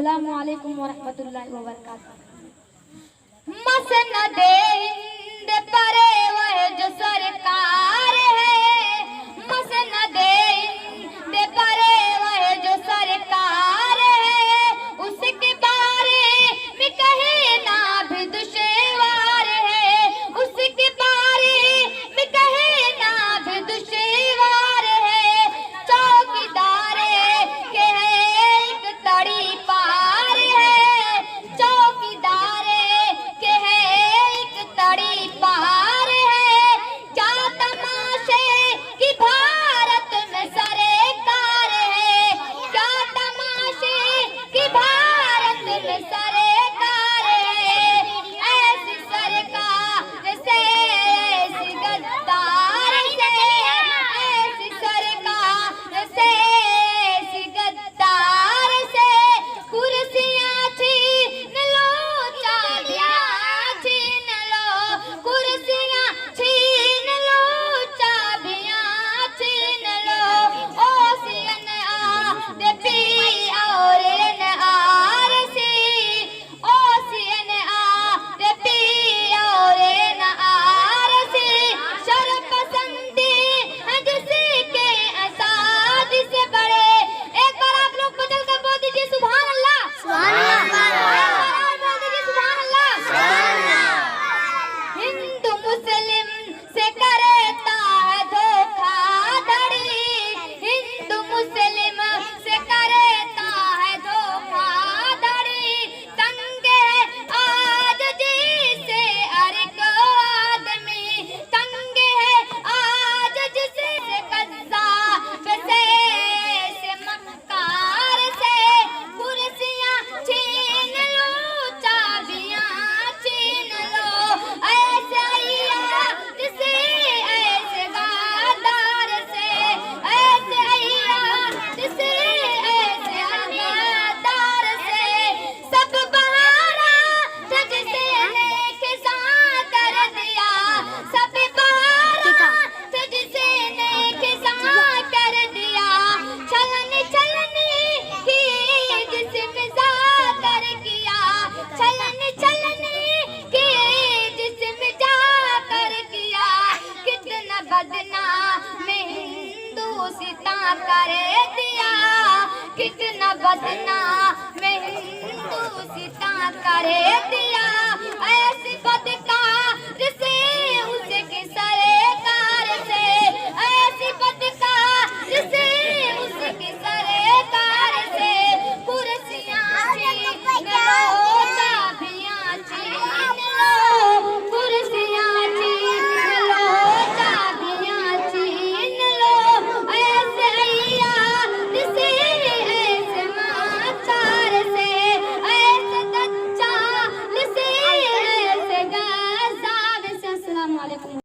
अस्सलामु अलैकुम व रहमतुल्लाहि व बरकातहू। मसनद हिंद परे वह जो सरकार है, मसनद हिंद परे वह जो सरकार है, उसके बारे में कहे ना भी दुश्वार है, उसके बारे में कहे ना भी दुश्वार है। चौकीदार के है एक तड़ी पार है, चौकीदार के है एक तड़ी पार है। क्या तमाशे की भारत में सरकार है, क्या तमाशे की भारत में सरकार है। ऐसी सरकार से ऐसी गद्दार से, ऐसी सरकार से ऐसी गद्दार से, कुर्सियां छीन लो चाबियां छीन लो, कुर्सियां छीन लो चाबियां छीन लो। OCNRP और NRC, OCNRP और NRC शरपसंदी है जिसके असाद से बड़े। एक बार आप लोग बदल कर बोल दीजिए सुभान अल्लाह, सुभान अल्लाह, बोल दीजिए सुभान अल्लाह, सुभान अल्लाह। हिंदू मुस्लिम से करता है धोखाधड़ी, हिंदू मुस्लिम से करता है धोखाधड़ी। तंग है आज जिसे हर एक आदमी, तंग है आज जिसे कज़्ज़ाब से मक्कार से। कुर्सियां छीन लो चाबियां छीन लो, ऐसे अय्याद से ऐसे गद्दार से, ऐसे अय्याद से ऐसे गद्दार से। सब बहारा जग से नेकिसा कर दिया, सब बहारा जग से नेकिसा कर दिया। छलनी छलनी की जिस्म जाकर किया, छलनी छलनी की जिस्म जाकर किया। कितना बदनाम हिंदू सिता कर दिया, कितना बदनाम हिंदू सिता कर दिया। ऐसी बद